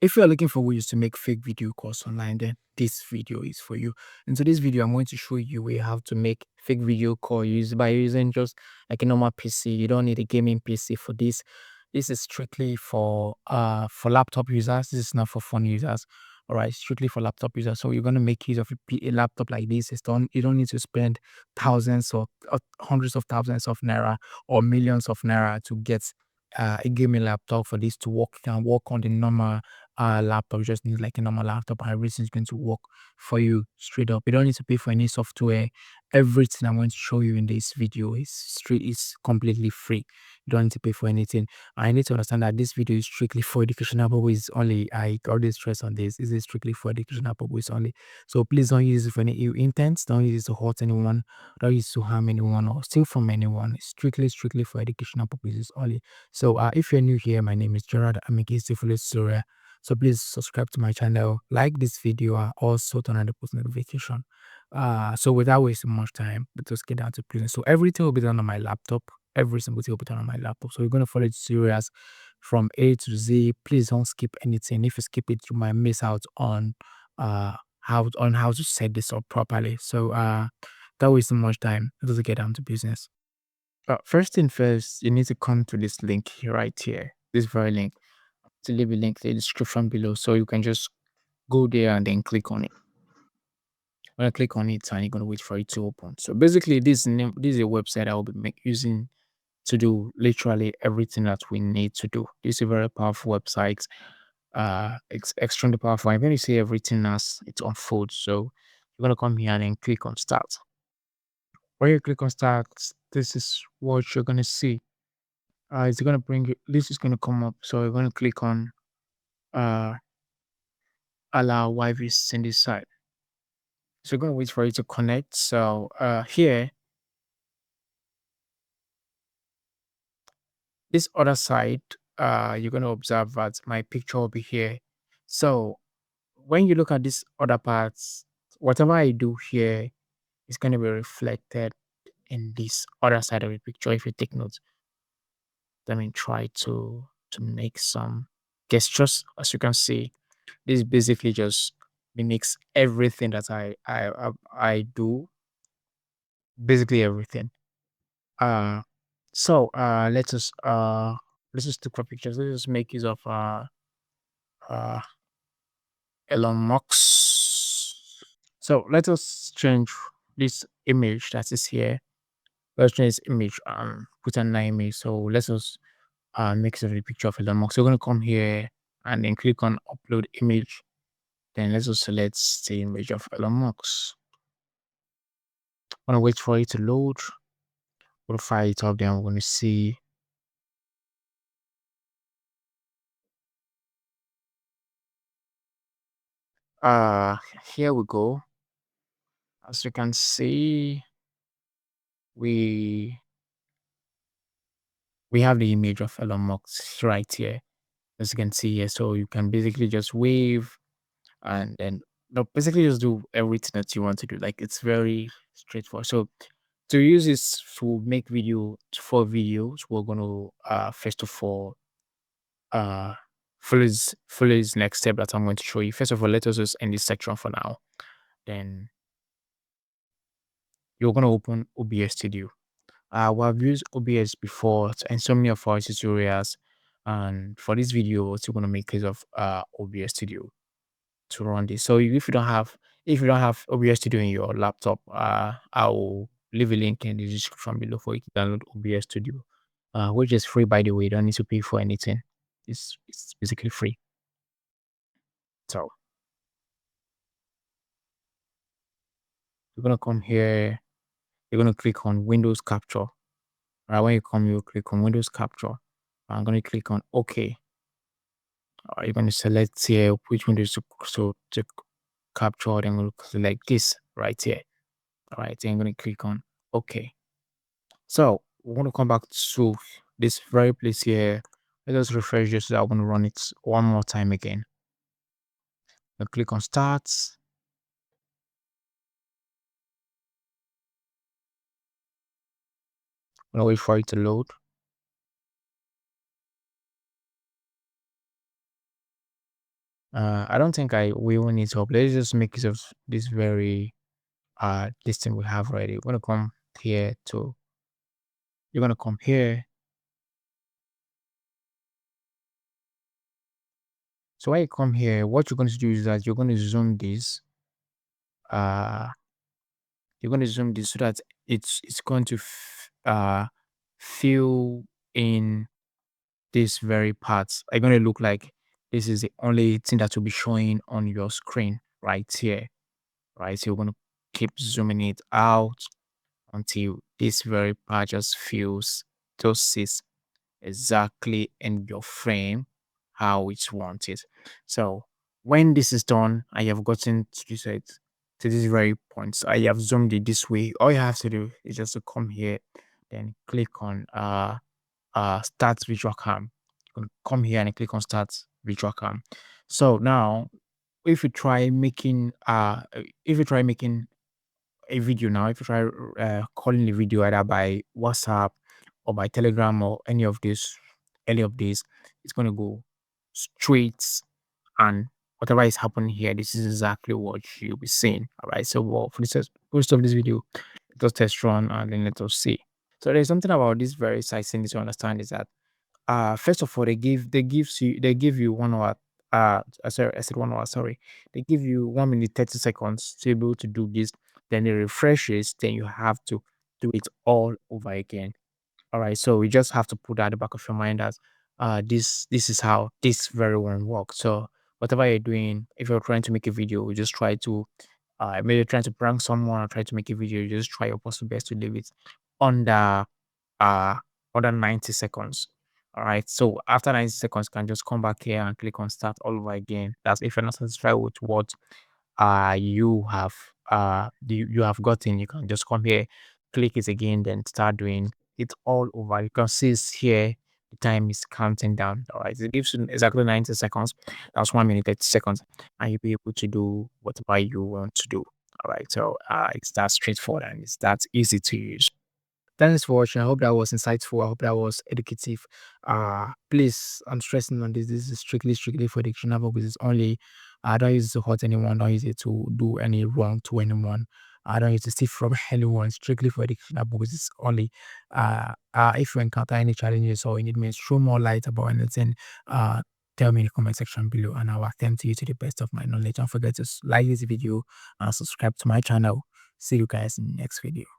If you are looking for ways to make fake video calls online, then this video is for you. In today's video, I'm going to show you how to make fake video call by using just like a normal PC. You don't need a gaming PC for this. This is strictly for laptop users. This is not for phone users. All right, strictly for laptop users. So you're gonna make use of a laptop like this. You don't need to spend thousands or hundreds of thousands of naira or millions of naira to get a gaming laptop for this to work. You can work on the normal laptop. You just need like a normal laptop and everything's going to work for you straight up. You don't need to pay for any software. Everything I'm going to show you in this video is completely free. You don't need to pay for anything. I need to understand that this video is strictly for educational purposes only. I always stress on this. This is strictly for educational purposes only. So please don't use it for any ill intents. Don't use it to hurt anyone. Don't use it to harm anyone or steal from anyone. It's strictly for educational purposes only. So if you're new here, my name is Gerald. I'm a case tutorial. So please subscribe to my channel, like this video, and also turn on the post notification. So without wasting much time, let's get down to business. So everything will be done on my laptop. Every single thing will be done on my laptop. So you're gonna follow the series from A to Z. Please don't skip anything. If you skip it, you might miss out on how to set this up properly. So without wasting much time, let's get down to business. First thing first, you need to come to this link right here. This very link. To leave a link in the description below, so you can just go there and then click on it. When I click on it, and you're gonna wait for it to open. So basically, this is a website I will be using to do literally everything that we need to do. This is a very powerful website. It's extremely powerful. I'm going to see everything as it unfolds. So you're gonna come here and then click on start. When you click on start, this is what you're gonna see. It's gonna bring you. This is gonna come up. So you're gonna click on uh allow Wi-Fi in this side. So we're gonna wait for it to connect. So here, this other side, you're gonna observe that my picture will be here. So when you look at this other parts, whatever I do here is gonna be reflected in this other side of the picture. If you take notes, let me try to make some gestures. As you can see, this basically just mimics everything that I do. Basically everything. Uh, so let's just take for pictures. Let's just make use of uh Elon Musk. So let us change this image that is here. Let's change this image put another image. So let's just make use of the picture of Elon Musk. So we're gonna come here and then click on upload image. Then let's just select the image of Elon Musk. I'm gonna wait for it to load. We'll fire it up, then we're gonna see. Uh Here we go. As you can see, we we have the image of Elon Musk right here, as you can see here. So you can basically just wave and then no, basically just do everything that you want to do. Like it's very straightforward. So to use this to make videos, we're gonna first of all uh follow this next step that I'm going to show you. First of all, let us just end this section for now. Then you're gonna open OBS Studio. We have used OBS before in so many of our tutorials, and for this video, we're still going to make use of OBS Studio to run this. So if you don't have OBS Studio in your laptop, I'll leave a link in the description below for you to download OBS Studio, which is free by the way. You don't need to pay for anything. It's basically free. So you're gonna come here. You're gonna click on Windows Capture. When you come, you click on Windows Capture. I'm gonna click on OK. You're going to select here which window to capture. Then we'll select this right here. All right, then I'm going to click on OK. So we want to come back to this very place here. Let us refresh this. So I want to run it one more time again. I'll click on Start. I'm going to wait for it to load. I don't think we will need to upload. Let's just make use of this very this thing we have already. We're gonna come here to you're gonna come here. So when you come here, what you're going to do is that you're going to zoom this. Uh, you're going to zoom this so that it's going to fill in this very parts. Are going to look like this is the only thing that will be showing on your screen right here. Right, so you're going to keep zooming it out until this very part just fills those sits exactly in your frame how it's wanted. So when this is done, I have gotten to this very point. So I have zoomed it this way. All you have to do is just to come here, then click on start visual cam. You can come here and click on start visual cam. So now if you try making a video now, if you try calling a video either by WhatsApp or by Telegram or any of these, it's going to go straight, and whatever is happening here, this is exactly what you'll be seeing. All right. So, well, for the first of this video, let us test run and then let us see. So, there's something about this very site you need to understand is that first of all they give you 1 hour sorry, I said 1 hour, sorry, they give you 1 minute 30 seconds to be able to do this, then it refreshes, then you have to do it all over again. All right, so we just have to put that at the back of your mind that this is how this very one works. So whatever you're doing, if you're trying to make a video, you just try to maybe you're trying to prank someone or try to make a video, you just try your possible best to leave it under uh under 90 seconds. All right. So after 90 seconds, you can just come back here and click on start all over again. That's if you're not satisfied with what you have gotten, you can just come here, click it again, then start doing it all over. You can see it's here the time is counting down. All right. It gives you exactly 90 seconds. That's 1 minute 30 seconds. And you'll be able to do whatever you want to do. All right. So it's that straightforward and it's that easy to use. Thanks for watching. I hope that was insightful. I hope that was educative. Please, I'm stressing on this. This is strictly for dictionary purposes only. I don't use it to hurt anyone. Don't use it to do any wrong to anyone. I don't use it to steal from anyone. Strictly for dictionary purposes only. If you encounter any challenges or you need me to throw more light about anything, tell me in the comment section below, and I'll attempt to you to the best of my knowledge. Don't forget to like this video and subscribe to my channel. See you guys in the next video.